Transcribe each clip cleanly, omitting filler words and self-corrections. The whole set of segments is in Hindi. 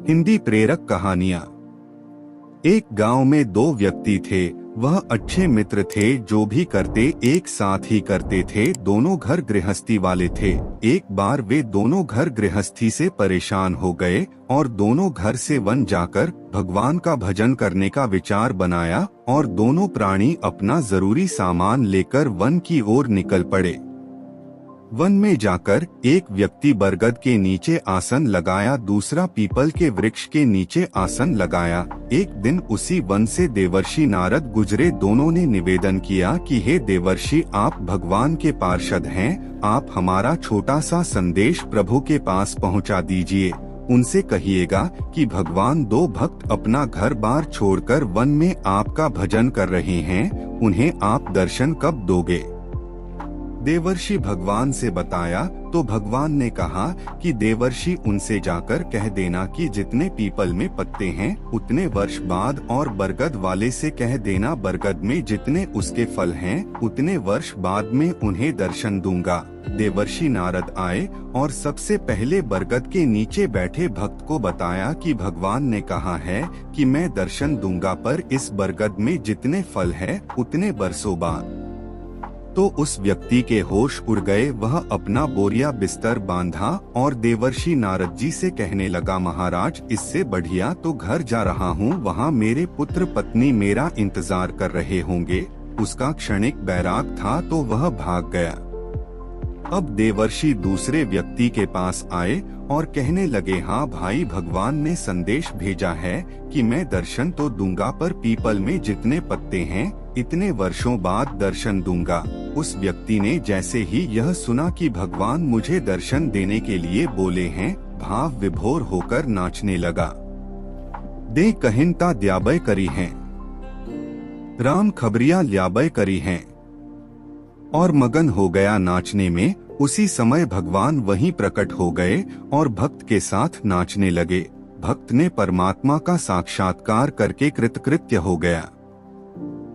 हिंदी प्रेरक कहानियां। एक गांव में दो व्यक्ति थे। वह अच्छे मित्र थे, जो भी करते एक साथ ही करते थे। दोनों घर गृहस्थी वाले थे। एक बार वे दोनों घर गृहस्थी से परेशान हो गए और दोनों घर से वन जाकर भगवान का भजन करने का विचार बनाया और दोनों प्राणी अपना जरूरी सामान लेकर वन की ओर निकल पड़े। वन में जाकर एक व्यक्ति बरगद के नीचे आसन लगाया, दूसरा पीपल के वृक्ष के नीचे आसन लगाया। एक दिन उसी वन से देवर्षि नारद गुजरे। दोनों ने निवेदन किया कि हे देवर्षि, आप भगवान के पार्षद हैं, आप हमारा छोटा सा संदेश प्रभु के पास पहुंचा दीजिए। उनसे कहिएगा कि भगवान दो भक्त अपना घर बार छोड़कर वन में आपका भजन कर रहे हैं, उन्हें आप दर्शन कब दोगे। देवर्षि भगवान से बताया तो भगवान ने कहा कि देवर्षि, उनसे जाकर कह देना कि जितने पीपल में पत्ते हैं उतने वर्ष बाद, और बरगद वाले से कह देना बरगद में जितने उसके फल हैं उतने वर्ष बाद में उन्हें दर्शन दूंगा। देवर्षि नारद आए और सबसे पहले बरगद के नीचे बैठे भक्त को बताया कि भगवान ने कहा है कि मैं दर्शन दूंगा, पर इस बरगद में जितने फल है उतने बरसों बाद। तो उस व्यक्ति के होश उड़ गए। वह अपना बोरिया बिस्तर बांधा और देवर्षि नारद जी से कहने लगा, महाराज, इससे बढ़िया तो घर जा रहा हूँ, वहाँ मेरे पुत्र पत्नी मेरा इंतजार कर रहे होंगे। उसका क्षणिक बैराग था तो वह भाग गया। अब देवर्षि दूसरे व्यक्ति के पास आए और कहने लगे, हाँ भाई, भगवान ने संदेश भेजा है कि मैं दर्शन तो दूंगा, पर पीपल में जितने पत्ते हैं इतने वर्षों बाद दर्शन दूंगा। उस व्यक्ति ने जैसे ही यह सुना कि भगवान मुझे दर्शन देने के लिए बोले हैं, भाव विभोर होकर नाचने लगा। दे कहिनता द्याबय करी हैं, राम खबरिया ल्याबय करी हैं, और मगन हो गया नाचने में। उसी समय भगवान वहीं प्रकट हो गए और भक्त के साथ नाचने लगे। भक्त ने परमात्मा का साक्षात्कार करके कृतकृत्य हो गया।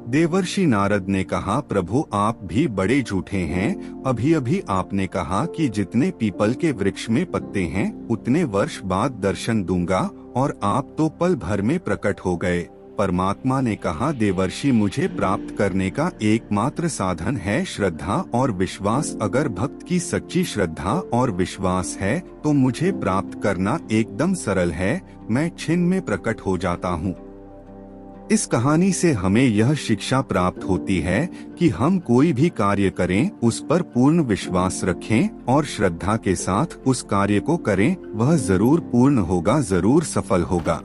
देवर्षि नारद ने कहा, प्रभु आप भी बड़े झूठे हैं। अभी अभी आपने कहा कि जितने पीपल के वृक्ष में पत्ते हैं उतने वर्ष बाद दर्शन दूंगा, और आप तो पल भर में प्रकट हो गए। परमात्मा ने कहा, देवर्षि, मुझे प्राप्त करने का एकमात्र साधन है श्रद्धा और विश्वास। अगर भक्त की सच्ची श्रद्धा और विश्वास है तो मुझे प्राप्त करना एकदम सरल है। मैं क्षण में प्रकट हो जाता हूँ। इस कहानी से हमें यह शिक्षा प्राप्त होती है कि हम कोई भी कार्य करें उस पर पूर्ण विश्वास रखें और श्रद्धा के साथ उस कार्य को करें। वह जरूर पूर्ण होगा, जरूर सफल होगा।